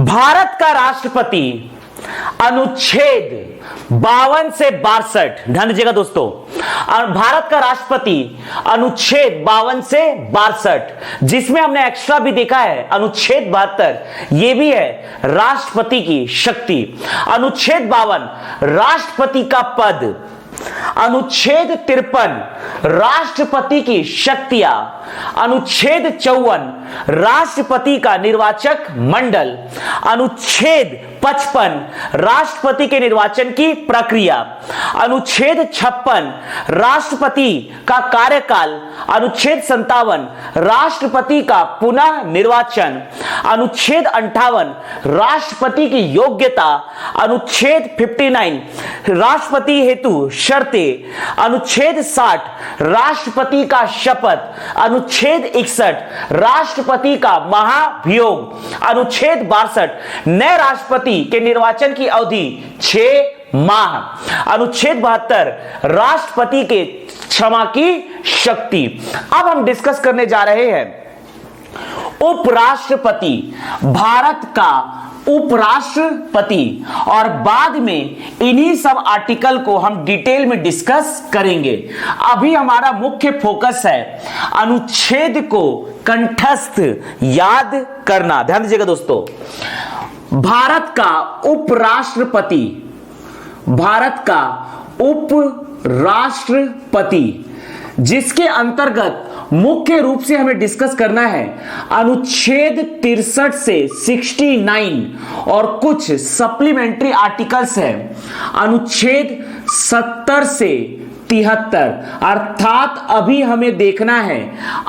भारत का राष्ट्रपति अनुच्छेद 52 से 62, ध्यान दीजिएगा दोस्तों, भारत का राष्ट्रपति अनुच्छेद 52 से 62, जिसमें हमने एक्स्ट्रा भी देखा है अनुच्छेद 72, ये भी है राष्ट्रपति की शक्ति। अनुच्छेद 52 राष्ट्रपति का पद, अनुच्छेद 53 राष्ट्रपति की शक्तियां, अनुच्छेद 54 राष्ट्रपति का निर्वाचक मंडल, अनुच्छेद 55 राष्ट्रपति के निर्वाचन की प्रक्रिया, अनुच्छेद 56 राष्ट्रपति का कार्यकाल, अनुच्छेद 57 राष्ट्रपति का पुनः निर्वाचन, अनुच्छेद 58 राष्ट्रपति की योग्यता, अनुच्छेद 59 राष्ट्रपति हेतु शर्तें, अनुच्छेद 60 राष्ट्रपति का शपथ, अनुच्छेद 61 राष्ट्रपति का महाभियोग, अनुच्छेद 62 नए राष्ट्रपति के निर्वाचन की अवधि 6 माह, अनुच्छेद 72 राष्ट्रपति के क्षमा की शक्ति। अब हम डिस्कस करने जा रहे हैं उपराष्ट्रपति, भारत का उपराष्ट्रपति, और बाद में इन्हीं सब आर्टिकल को हम डिटेल में डिस्कस करेंगे। अभी हमारा मुख्य फोकस है अनुच्छेद को कंठस्थ याद करना। ध्यान दीजिएगा दोस्तों, भारत का उपराष्ट्रपति, भारत का उपराष्ट्रपति, जिसके अंतर्गत मुख्य रूप से हमें डिस्कस करना है अनुच्छेद 63 से 69 और कुछ सप्लीमेंट्री आर्टिकल्स हैं अनुच्छेद 70 से 73, अर्थात अभी हमें देखना है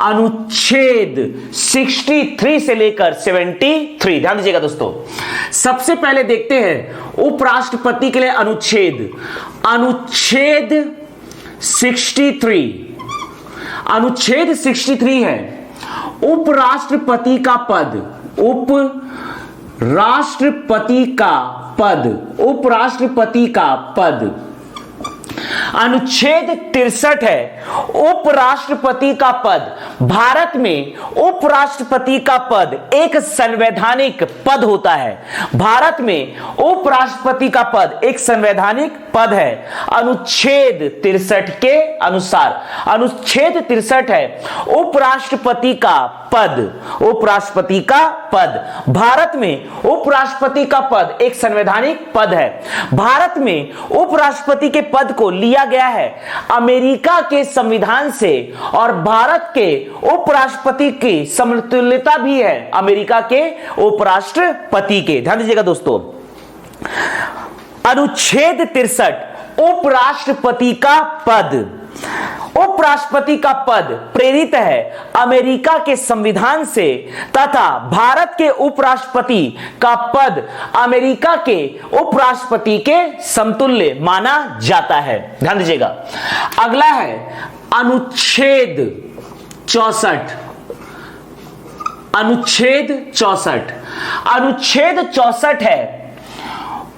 अनुच्छेद 63 से लेकर 73। ध्यान दीजिएगा दोस्तों, सबसे पहले देखते हैं उपराष्ट्रपति के लिए अनुच्छेद 63। अनुच्छेद 63 है उपराष्ट्रपति का पद, उपराष्ट्रपति का पद, उपराष्ट्रपति का पद। अनुच्छेद 63 है उपराष्ट्रपति का पद। भारत में उपराष्ट्रपति का पद एक संवैधानिक पद होता है। भारत में उपराष्ट्रपति का पद एक संवैधानिक पद है अनुच्छेद 63 के अनुसार। अनुच्छेद 63 है उपराष्ट्रपति का पद, उपराष्ट्रपति का पद। भारत में उपराष्ट्रपति का पद एक संवैधानिक पद है। भारत में उपराष्ट्रपति के पद को लिया गया है अमेरिका के संविधान से, और भारत के उपराष्ट्रपति की समतुल्यता भी है अमेरिका के उपराष्ट्रपति के। ध्यान दीजिएगा दोस्तों, अनुच्छेद 63 उपराष्ट्रपति का पद, उपराष्ट्रपति का पद प्रेरित है अमेरिका के संविधान से, तथा भारत के उपराष्ट्रपति का पद अमेरिका के उपराष्ट्रपति के समतुल्य माना जाता है। ध्यान दीजिएगा, अगला है अनुच्छेद 64। अनुच्छेद 64, अनुच्छेद 64 है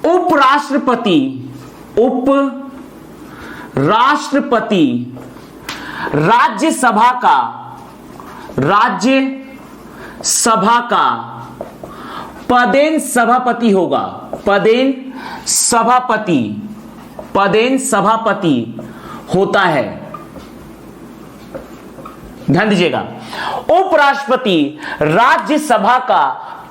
उपराष्ट्रपति, उपराष्ट्रपति राज्यसभा का, राज्यसभा का पदेन सभापति होगा, पदेन सभापति, पदेन सभापति होता है। ध्यान दीजिएगा, उपराष्ट्रपति राज्यसभा का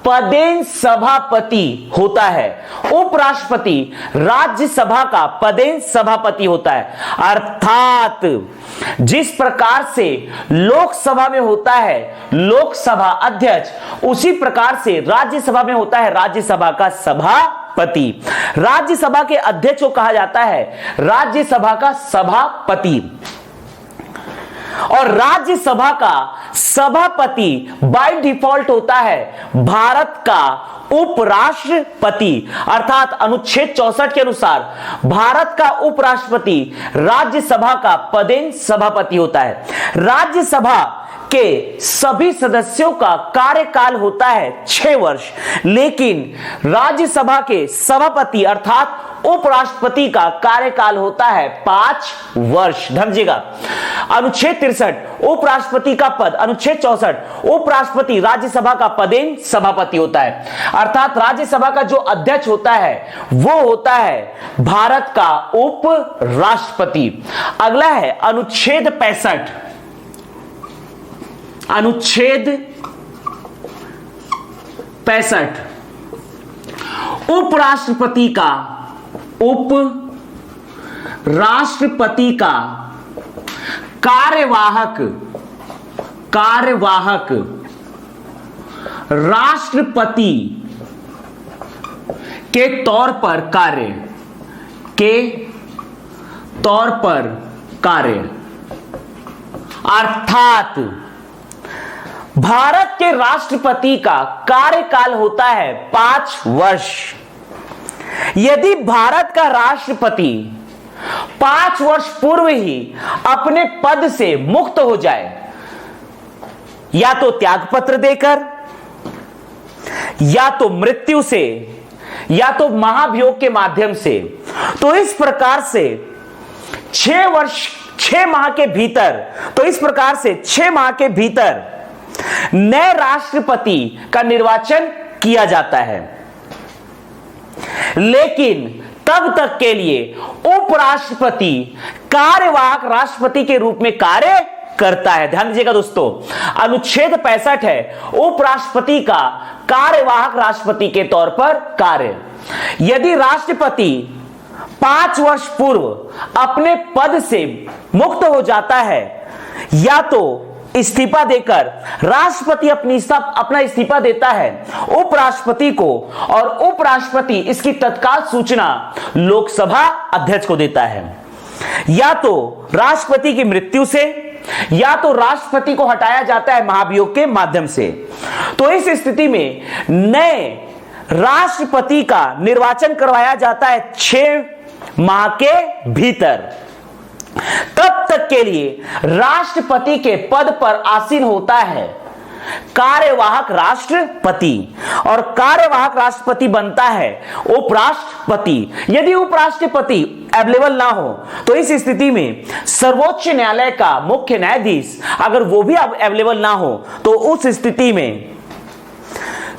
पदेन सभापति होता है। उपराष्ट्रपति राज्यसभा का पदेन सभापति होता है, अर्थात जिस प्रकार से लोकसभा में होता है लोकसभा अध्यक्ष, उसी प्रकार से राज्यसभा में होता है राज्यसभा का सभापति। राज्यसभा के अध्यक्ष को कहा जाता है राज्यसभा का सभापति, और राज्यसभा का सभापति बाय डिफॉल्ट होता है भारत का उपराष्ट्रपति। अर्थात अनुच्छेद 64 के अनुसार भारत का उपराष्ट्रपति राज्यसभा का पदेन सभापति होता है। राज्यसभा के सभी सदस्यों का कार्यकाल होता है 6 वर्ष, लेकिन राज्यसभा के सभापति अर्थात उपराष्ट्रपति का कार्यकाल होता है 5 वर्ष। समझिएगा। अनुच्छेद 63 उपराष्ट्रपति का पद, अनुच्छेद 64 उपराष्ट्रपति राज्यसभा का पदेन सभापति होता है, अर्थात राज्यसभा का जो अध्यक्ष होता है वो होता है भारत का उपराष्ट्रपति। अगला है अनुच्छेद 65। अनुच्छेद 65 उपराष्ट्रपति का कार्यवाहक राष्ट्रपति के तौर पर कार्य अर्थात भारत के राष्ट्रपति का कार्यकाल होता है 5 वर्ष। यदि भारत का राष्ट्रपति 5 वर्ष पूर्व ही अपने पद से मुक्त हो जाए, या तो त्यागपत्र देकर, या तो मृत्यु से, या तो महाभियोग के माध्यम से, तो इस प्रकार से 6 माह के भीतर नए राष्ट्रपति का निर्वाचन किया जाता है। लेकिन तब तक के लिए उपराष्ट्रपति कार्यवाहक राष्ट्रपति के रूप में कार्य करता है। ध्यान दीजिएगा दोस्तों, अनुच्छेद 65 है उपराष्ट्रपति का कार्यवाहक राष्ट्रपति के तौर पर कार्य। यदि राष्ट्रपति 5 वर्ष पूर्व अपने पद से मुक्त हो जाता है, या तो इस्तीफा देकर राष्ट्रपति अपना इस्तीफा देता है उपराष्ट्रपति को, और उपराष्ट्रपति इसकी तत्काल सूचना लोकसभा अध्यक्ष को देता है, या तो राष्ट्रपति की मृत्यु से, या तो राष्ट्रपति को हटाया जाता है महाभियोग के माध्यम से, तो इस स्थिति में नए राष्ट्रपति का निर्वाचन करवाया जाता है 6 माह के भीतर। तब तक के लिए राष्ट्रपति के पद पर आसीन होता है कार्यवाहक राष्ट्रपति, और कार्यवाहक राष्ट्रपति बनता है उपराष्ट्रपति। यदि उपराष्ट्रपति अवेलेबल ना हो, तो इस स्थिति में सर्वोच्च न्यायालय का मुख्य न्यायाधीश अगर वो भी अवेलेबल ना हो, तो उस स्थिति में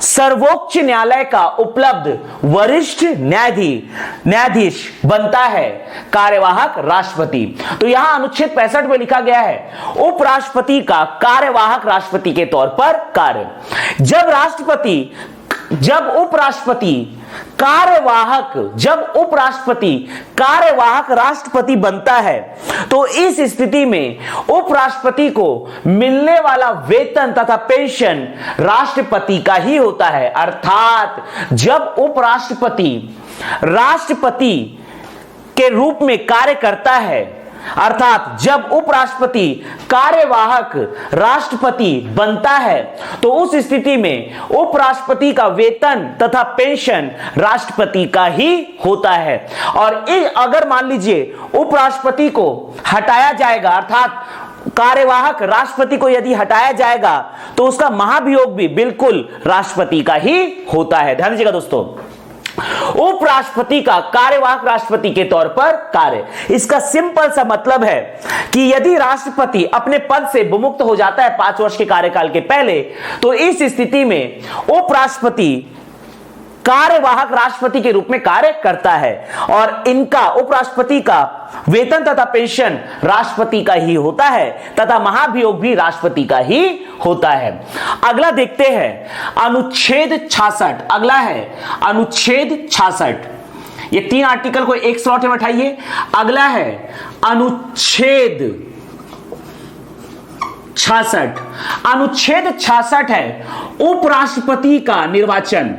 सर्वोच्च न्यायालय का उपलब्ध वरिष्ठ न्यायाधीश बनता है कार्यवाहक राष्ट्रपति। तो यहां अनुच्छेद 65 में लिखा गया है उपराष्ट्रपति का कार्यवाहक राष्ट्रपति के तौर पर कार्य। जब उपराष्ट्रपति कार्यवाहक राष्ट्रपति बनता है, तो इस स्थिति में उपराष्ट्रपति को मिलने वाला वेतन तथा पेंशन राष्ट्रपति का ही होता है। अर्थात जब उपराष्ट्रपति राष्ट्रपति के रूप में कार्य करता है, अर्थात जब उपराष्ट्रपति कार्यवाहक राष्ट्रपति बनता है, तो उस स्थिति में उपराष्ट्रपति का वेतन तथा पेंशन राष्ट्रपति का ही होता है। और अगर मान लीजिए उपराष्ट्रपति को हटाया जाएगा, अर्थात कार्यवाहक राष्ट्रपति को यदि हटाया जाएगा, तो उसका महाभियोग भी बिल्कुल राष्ट्रपति का ही होता है। ध्यान दीजिएगा दोस्तों, उपराष्ट्रपति का कार्यवाहक राष्ट्रपति के तौर पर कार्य। इसका सिंपल सा मतलब है कि यदि राष्ट्रपति अपने पद से विमुक्त हो जाता है 5 वर्ष के कार्यकाल के पहले, तो इस स्थिति में उपराष्ट्रपति कार्यवाहक राष्ट्रपति के रूप में कार्य करता है, और इनका उपराष्ट्रपति का वेतन तथा पेंशन राष्ट्रपति का ही होता है, तथा महाभियोग भी राष्ट्रपति का ही होता है। अगला देखते हैं अनुच्छेद 66। अगला है अनुच्छेद 66। ये 3 आर्टिकल को एक स्लॉट में बैठाइए। अगला है अनुच्छेद 66। अनुच्छेद 66 है उपराष्ट्रपति का निर्वाचन।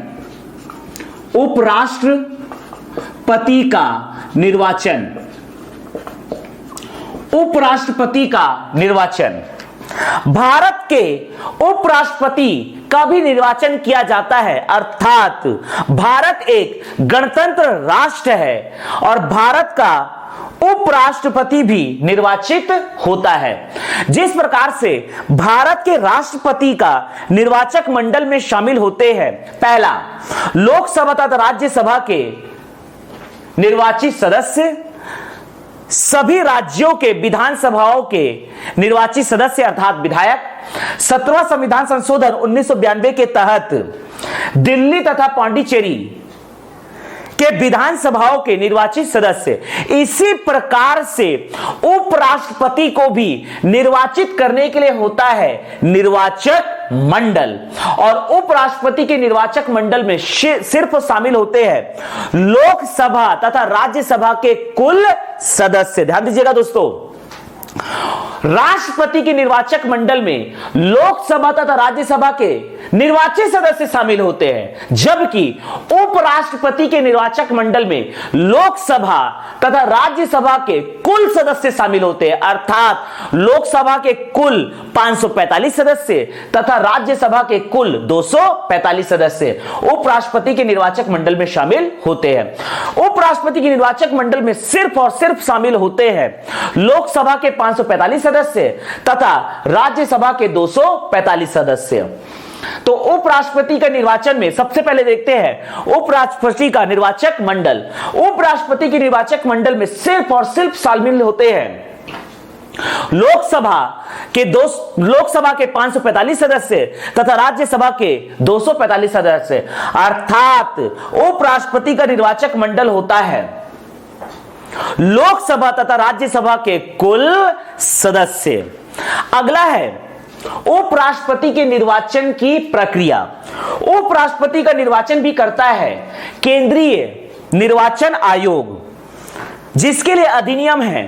उपराष्ट्रपति का निर्वाचन। उपराष्ट्रपति का निर्वाचन। भारत के उपराष्ट्रपति का भी निर्वाचन किया जाता है। अर्थात भारत एक गणतंत्र राष्ट्र है और भारत का उपराष्ट्रपति भी निर्वाचित होता है। जिस प्रकार से भारत के राष्ट्रपति का निर्वाचक मंडल में शामिल होते हैं, पहला, लोकसभा तथा राज्यसभा के निर्वाचित सदस्य, सभी राज्यों के विधानसभाओं के निर्वाचित सदस्य अर्थात विधायक, 17वां संविधान संशोधन 1992 के तहत दिल्ली तथा पांडिचेरी के विधानसभाओं के निर्वाचित सदस्य। इसी प्रकार से उपराष्ट्रपति को भी निर्वाचित करने के लिए होता है निर्वाचक मंडल, और उपराष्ट्रपति के निर्वाचक मंडल में सिर्फ शामिल होते हैं लोकसभा तथा राज्यसभा के कुल सदस्य। ध्यान दीजिएगा दोस्तों, राष्ट्रपति के निर्वाचक मंडल में लोकसभा तथा राज्यसभा के निर्वाचित सदस्य शामिल होते हैं, जबकि उपराष्ट्रपति के निर्वाचक मंडल में लोकसभा तथा राज्यसभा के कुल सदस्य शामिल होते हैं। अर्थात लोकसभा के कुल 545 सदस्य तथा राज्यसभा के कुल 245 सदस्य उपराष्ट्रपति के निर्वाचक मंडल में शामिल होते हैं। उपराष्ट्रपति के निर्वाचक मंडल में सिर्फ और सिर्फ शामिल होते हैं लोकसभा के 545 सदस्य तथा राज्यसभा के 245 सदस्य। तो उपराष्ट्रपति का निर्वाचन में सबसे पहले देखते हैं उपराष्ट्रपति का निर्वाचक मंडल। उपराष्ट्रपति के निर्वाचक मंडल में सिर्फ और सिर्फ शामिल होते हैं लोकसभा के 545 सदस्य तथा राज्यसभा के 245 सदस्य। अर्थात उपराष्ट्रपति का निर्वाचक मंडल होता है लोकसभा तथा राज्यसभा के कुल सदस्य। अगला है उपराष्ट्रपति के निर्वाचन की प्रक्रिया। उपराष्ट्रपति का निर्वाचन भी करता है केंद्रीय निर्वाचन आयोग, जिसके लिए अधिनियम है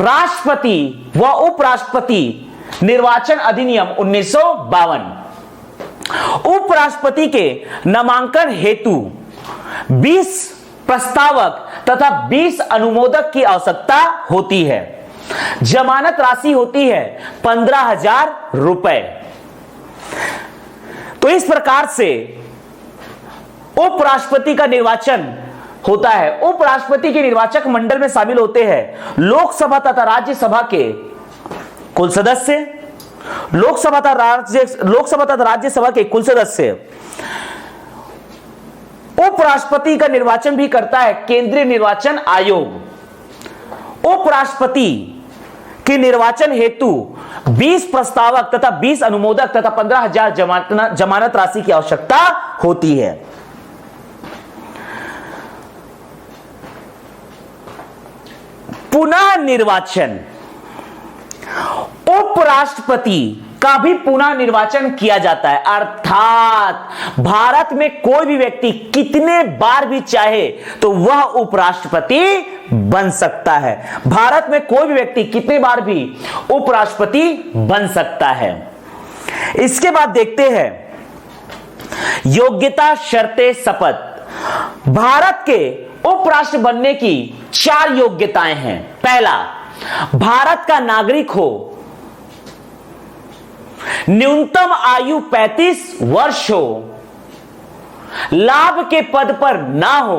राष्ट्रपति व उपराष्ट्रपति निर्वाचन अधिनियम 1952। उपराष्ट्रपति के नामांकन हेतु 20 प्रस्तावक तथा 20 अनुमोदक की आवश्यकता होती है। जमानत राशि होती है 15,000 रुपए। तो इस प्रकार से उपराष्ट्रपति का निर्वाचन होता है। उपराष्ट्रपति के निर्वाचक मंडल में शामिल होते हैं लोकसभा तथा राज्यसभा के कुल सदस्य, लोकसभा तथा राज्यसभा के कुल सदस्य। उपराष्ट्रपति का निर्वाचन भी करता है केंद्रीय निर्वाचन आयोग। उपराष्ट्रपति के निर्वाचन हेतु 20 प्रस्तावक तथा 20 अनुमोदक तथा 15,000 जमानत राशि की आवश्यकता होती है। पुनः निर्वाचन, उपराष्ट्रपति का भी पुनः निर्वाचन किया जाता है। अर्थात भारत में कोई भी व्यक्ति कितने बार भी चाहे तो वह उपराष्ट्रपति बन सकता है। भारत में कोई भी व्यक्ति कितने बार भी उपराष्ट्रपति बन सकता है। इसके बाद देखते हैं योग्यता, शर्तें, शपथ। भारत के उपराष्ट्र बनने की 4 योग्यताएं हैं। पहला, भारत का नागरिक हो, न्यूनतम आयु 35 वर्ष हो, लाभ के पद पर ना हो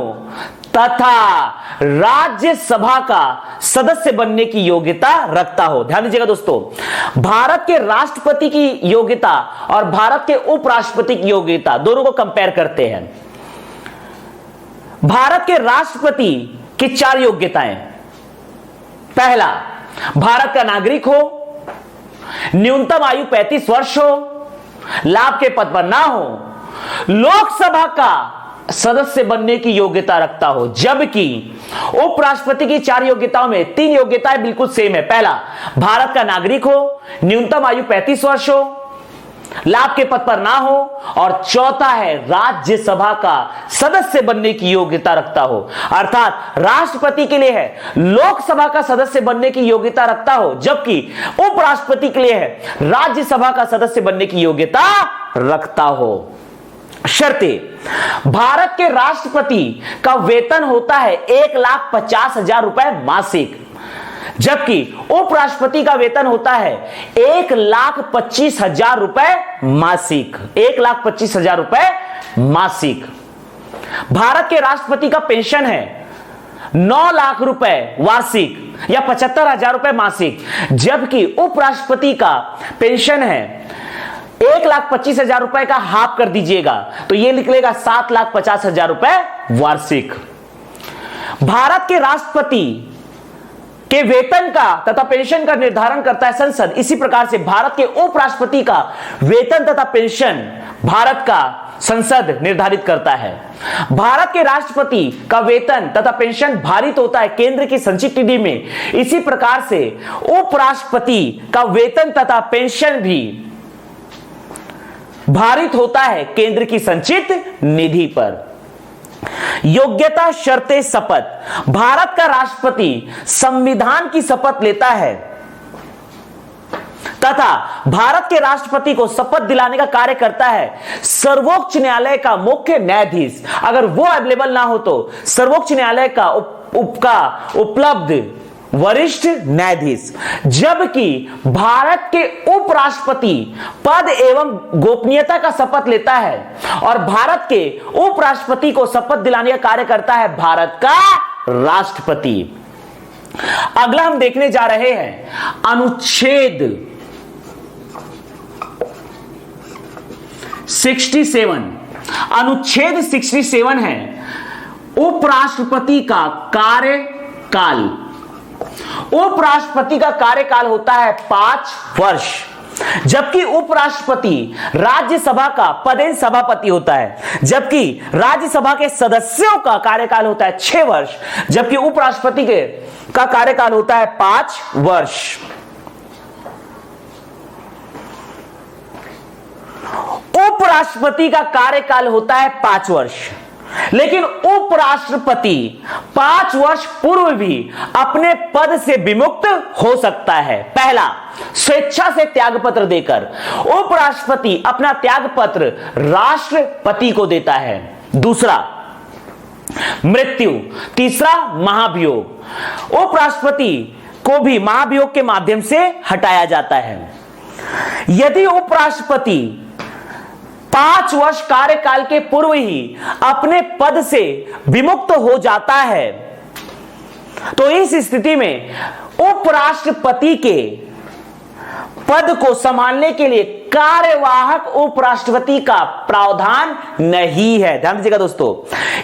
तथा राज्यसभा का सदस्य बनने की योग्यता रखता हो। ध्यान दीजिएगा दोस्तों, भारत के राष्ट्रपति की योग्यता और भारत के उपराष्ट्रपति की योग्यता दोनों को कंपेयर करते हैं। भारत के राष्ट्रपति की 4 योग्यताएं। पहला, भारत का नागरिक हो, न्यूनतम आयु 35 वर्ष हो, लाभ के पद पर ना हो, लोकसभा का सदस्य बनने की योग्यता रखता हो। जबकि उपराष्ट्रपति की 4 योग्यताओं में 3 योग्यताएं बिल्कुल सेम है। पहला, भारत का नागरिक हो, न्यूनतम आयु 35 वर्ष हो, लाभ के पद पर ना हो, और चौथा है राज्यसभा का सदस्य बनने की योग्यता रखता हो। अर्थात राष्ट्रपति के लिए है लोकसभा का सदस्य बनने की योग्यता रखता हो, जबकि उपराष्ट्रपति के लिए है राज्यसभा का सदस्य बनने की योग्यता रखता हो। शर्तें, भारत के राष्ट्रपति का वेतन होता है 1,50,000 रुपए मासिक, जबकि उपराष्ट्रपति का वेतन होता है 1,25,000 रुपए मासिक। 1,25,000 रुपए मासिक। भारत के राष्ट्रपति का पेंशन है 9 लाख रुपए वार्षिक या 75,000 रुपए मासिक, जबकि उपराष्ट्रपति का पेंशन है 1,25,000 रुपए का हाफ कर दीजिएगा तो यह निकलेगा 7,50,000 रुपए वार्षिक। भारत के राष्ट्रपति के वेतन का तथा पेंशन का निर्धारण करता है संसद। इसी प्रकार से भारत के उपराष्ट्रपति का वेतन तथा पेंशन भारत का संसद निर्धारित करता है। भारत के राष्ट्रपति का वेतन तथा पेंशन भारित होता है केंद्र की संचित निधि में। इसी प्रकार से उपराष्ट्रपति का वेतन तथा पेंशन भी भारित होता है केंद्र की संचित निधि पर। योग्यता शर्तें शपथ। भारत का राष्ट्रपति संविधान की शपथ लेता है तथा भारत के राष्ट्रपति को शपथ दिलाने का कार्य करता है सर्वोच्च न्यायालय का मुख्य न्यायाधीश। अगर वो अवेलेबल ना हो तो सर्वोच्च न्यायालय का उपलब्ध वरिष्ठ न्यायाधीश। जबकि भारत के उपराष्ट्रपति पद एवं गोपनीयता का शपथ लेता है और भारत के उपराष्ट्रपति को शपथ दिलाने का कार्य करता है भारत का राष्ट्रपति। अगला हम देखने जा रहे हैं अनुच्छेद 67। अनुच्छेद 67 है उपराष्ट्रपति का कार्यकाल। उपराष्ट्रपति का कार्यकाल होता है 5 वर्ष, जबकि उपराष्ट्रपति राज्यसभा का पदेन सभापति होता है। जबकि राज्यसभा के सदस्यों का कार्यकाल होता है 6 वर्ष, जबकि उपराष्ट्रपति का कार्यकाल होता है 5 वर्ष। उपराष्ट्रपति का कार्यकाल होता है 5 वर्ष, लेकिन उपराष्ट्रपति 5 वर्ष पूर्व भी अपने पद से विमुक्त हो सकता है। पहला, स्वेच्छा से त्यागपत्र देकर। उपराष्ट्रपति अपना त्यागपत्र राष्ट्रपति को देता है। दूसरा, मृत्यु। तीसरा, महाभियोग। उपराष्ट्रपति को भी महाभियोग के माध्यम से हटाया जाता है। यदि उपराष्ट्रपति 5 वर्ष कार्यकाल के पूर्व ही अपने पद से विमुक्त हो जाता है तो इस स्थिति में उपराष्ट्रपति के पद को संभालने के लिए कार्यवाहक उपराष्ट्रपति का प्रावधान नहीं है। ध्यान दीजिएगा दोस्तों,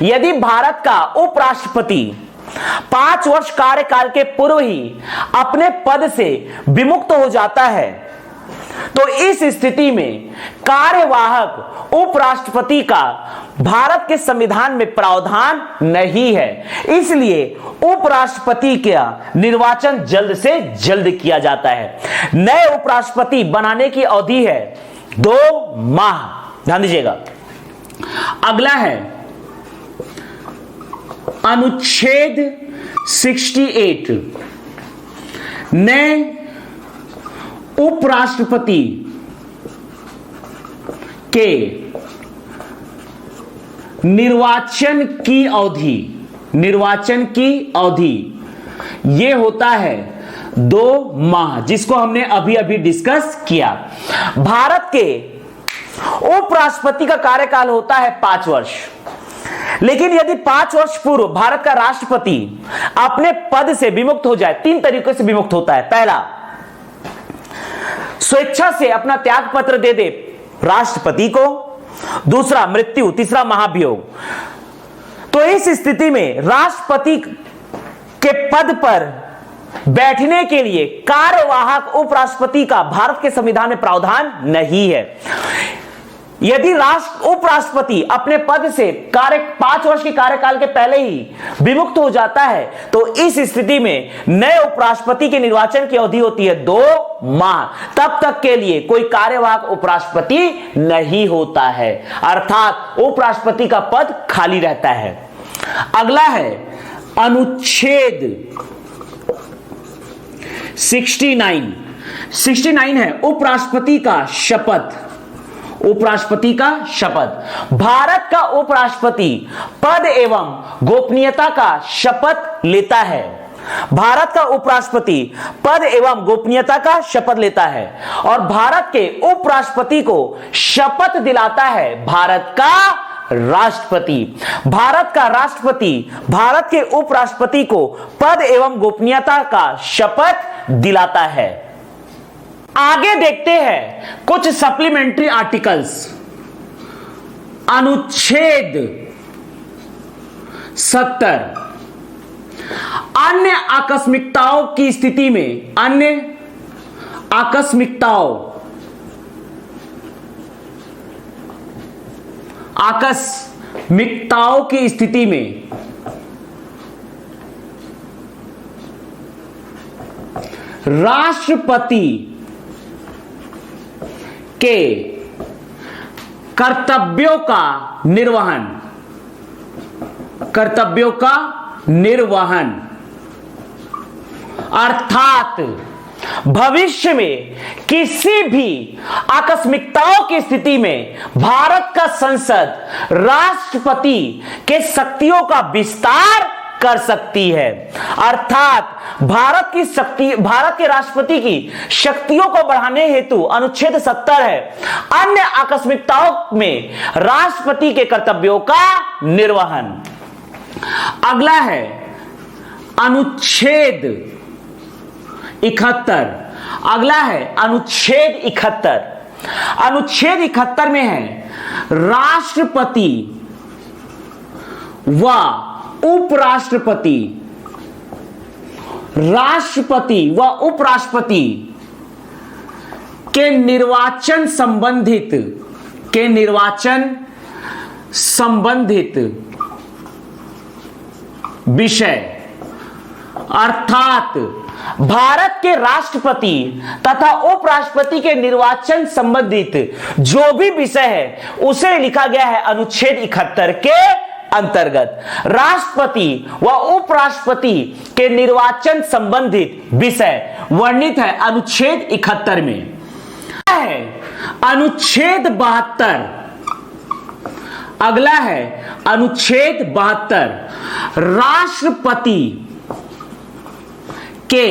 यदि भारत का उपराष्ट्रपति 5 वर्ष कार्यकाल के पूर्व ही अपने पद से विमुक्त हो जाता है तो इस स्थिति में कार्यवाहक उपराष्ट्रपति का भारत के संविधान में प्रावधान नहीं है। इसलिए उपराष्ट्रपति का निर्वाचन जल्द से जल्द किया जाता है। नए उपराष्ट्रपति बनाने की अवधि है 2 माह। ध्यान दीजिएगा। अगला है अनुच्छेद 68। नए उपराष्ट्रपति के निर्वाचन की अवधि यह होता है 2 माह, जिसको हमने अभी अभी डिस्कस किया। भारत के उपराष्ट्रपति का कार्यकाल होता है 5 वर्ष, लेकिन यदि 5 वर्ष पूर्व भारत का राष्ट्रपति अपने पद से विमुक्त हो जाए, 3 तरीकों से विमुक्त होता है। पहला, स्वेच्छा से अपना त्याग पत्र दे दे राष्ट्रपति को। दूसरा, मृत्यु। तीसरा, महाभियोग। तो इस स्थिति में राष्ट्रपति के पद पर बैठने के लिए कार्यवाहक उपराष्ट्रपति का भारत के संविधान में प्रावधान नहीं है। यदि उपराष्ट्रपति अपने पद से 5 वर्ष के कार्यकाल के पहले ही विमुक्त हो जाता है तो इस स्थिति में नए उपराष्ट्रपति के निर्वाचन की अवधि होती है 2 माह। तब तक के लिए कोई कार्यवाहक उपराष्ट्रपति नहीं होता है, अर्थात उपराष्ट्रपति का पद खाली रहता है। अगला है अनुच्छेद 69 है उपराष्ट्रपति का शपथ। उपराष्ट्रपति का शपथ। भारत का उपराष्ट्रपति पद एवं गोपनीयता का शपथ लेता है। भारत का उपराष्ट्रपति पद एवं गोपनीयता का शपथ लेता है और भारत के उपराष्ट्रपति को शपथ दिलाता है भारत का राष्ट्रपति। भारत का राष्ट्रपति भारत के उपराष्ट्रपति को पद एवं गोपनीयता का शपथ दिलाता है। आगे देखते हैं कुछ सप्लीमेंट्री आर्टिकल्स। अनुच्छेद 70 अन्य आकस्मिकताओं की स्थिति में, अन्य आकस्मिकताओं की स्थिति में राष्ट्रपति के कर्तव्यों का निर्वहन अर्थात भविष्य में किसी भी आकस्मिकताओं की स्थिति में भारत का संसद राष्ट्रपति के शक्तियों का विस्तार कर सकती है। अर्थात भारत के राष्ट्रपति की शक्तियों को बढ़ाने हेतु अनुच्छेद 70 है, अन्य आकस्मिकताओं में राष्ट्रपति के कर्तव्यों का निर्वहन। अगला है अनुच्छेद 71। अगला है अनुच्छेद 71। अनुच्छेद 71 में है राष्ट्रपति व उपराष्ट्रपति, राष्ट्रपति व उपराष्ट्रपति के निर्वाचन संबंधित विषय। अर्थात भारत के राष्ट्रपति तथा उपराष्ट्रपति के निर्वाचन संबंधित जो भी विषय है उसे लिखा गया है अनुच्छेद 71 के अंतर्गत। राष्ट्रपति व उपराष्ट्रपति के निर्वाचन संबंधित विषय वर्णित है अनुच्छेद 71 में। है अनुच्छेद 72। अगला है अनुच्छेद 72। राष्ट्रपति के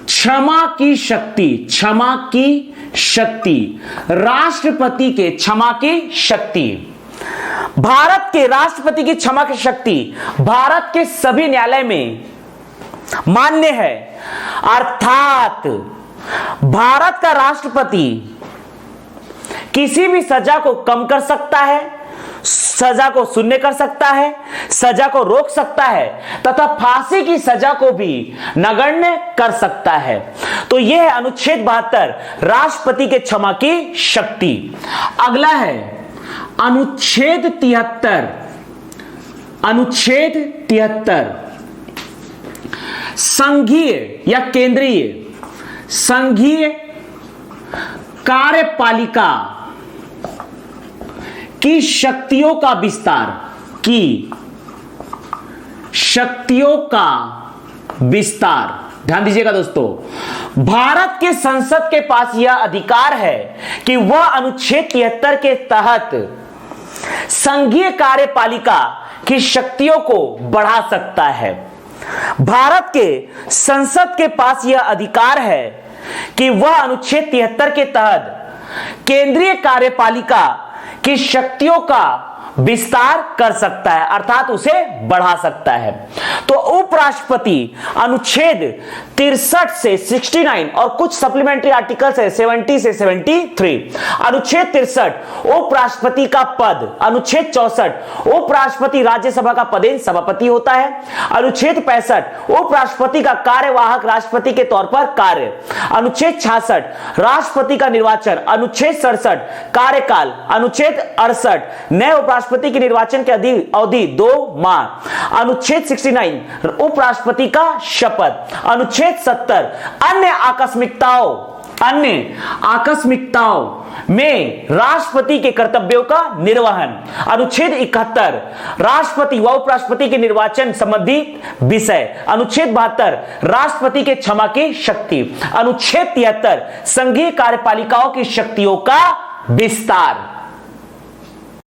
क्षमा की शक्ति, राष्ट्रपति के क्षमा की शक्ति। भारत के राष्ट्रपति की क्षमा की शक्ति भारत के सभी न्यायालय में मान्य है। अर्थात भारत का राष्ट्रपति किसी भी सजा को कम कर सकता है, सजा को शून्य कर सकता है, सजा को रोक सकता है तथा फांसी की सजा को भी नगण्य कर सकता है। तो यह है अनुच्छेद 72 राष्ट्रपति के क्षमा की शक्ति। अगला है अनुच्छेद 73। अनुच्छेद 73 संघीय या केंद्रीय संघीय कार्यपालिका की शक्तियों का विस्तार, की शक्तियों का विस्तार। ध्यान दीजिएगा दोस्तों, भारत के संसद के पास यह अधिकार है कि वह अनुच्छेद 73 के तहत संघीय कार्यपालिका की शक्तियों को बढ़ा सकता है। भारत के संसद के पास यह अधिकार है कि वह अनुच्छेद 73 के तहत केंद्रीय कार्यपालिका की शक्तियों का विस्तार कर सकता है, अर्थात उसे बढ़ा सकता है। तो उपराष्ट्रपति अनुच्छेद 63 से 69 और कुछ सप्लीमेंट्री आर्टिकल्स है 70 से 73। अनुच्छेद 63 उपराष्ट्रपति का पद, अनुच्छेद 64 उपराष्ट्रपति राज्यसभा का पदेन सभापति होता है, अनुच्छेद 65 उपराष्ट्रपति का कार्यवाहक राष्ट्रपति के तौर पर कार्य, अनुच्छेद 66 राष्ट्रपति का निर्वाचन, अनुच्छेद 67 कार्यकाल, अनुच्छेद 68 नए उपराष्ट्रपति की निर्वाचन की अवधि 2 माह, अनुच्छेद 69 उपराष्ट्रपति का शपथ, अनुच्छेद 70 अन्य आकस्मिकताओं में राष्ट्रपति के कर्तव्यों का निर्वहन, अनुच्छेद 71 राष्ट्रपति व उपराष्ट्रपति के निर्वाचन संबंधी विषय, अनुच्छेद 72 राष्ट्रपति के क्षमा की शक्ति, अनुच्छेद 73 संघीय कार्यपालिकाओं की शक्तियों का विस्तार।